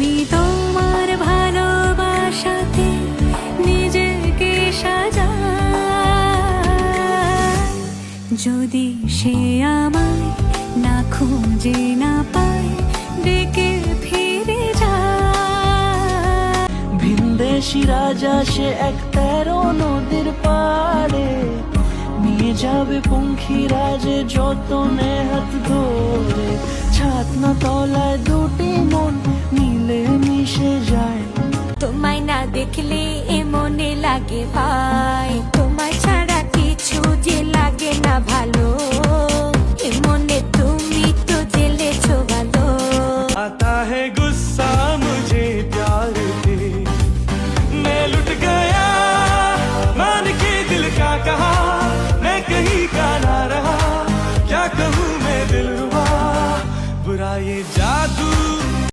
আমি তোমার ভালোবাসাতে নিজেকে সাজাই, যদি সে আমায় না খুঁজে না পায় ডেকে ফিরে যায়। ভিনদেশি রাজা সে এক 13 নদীর পাড়ে, নিয়ে যাবে পঙ্খিরাজে যতনে হাত ধরে। ছাতনা তলায় দুটি মন মিলে মিশে যায়, তোমায় না দেখলে এ মনে লাগে ভাই।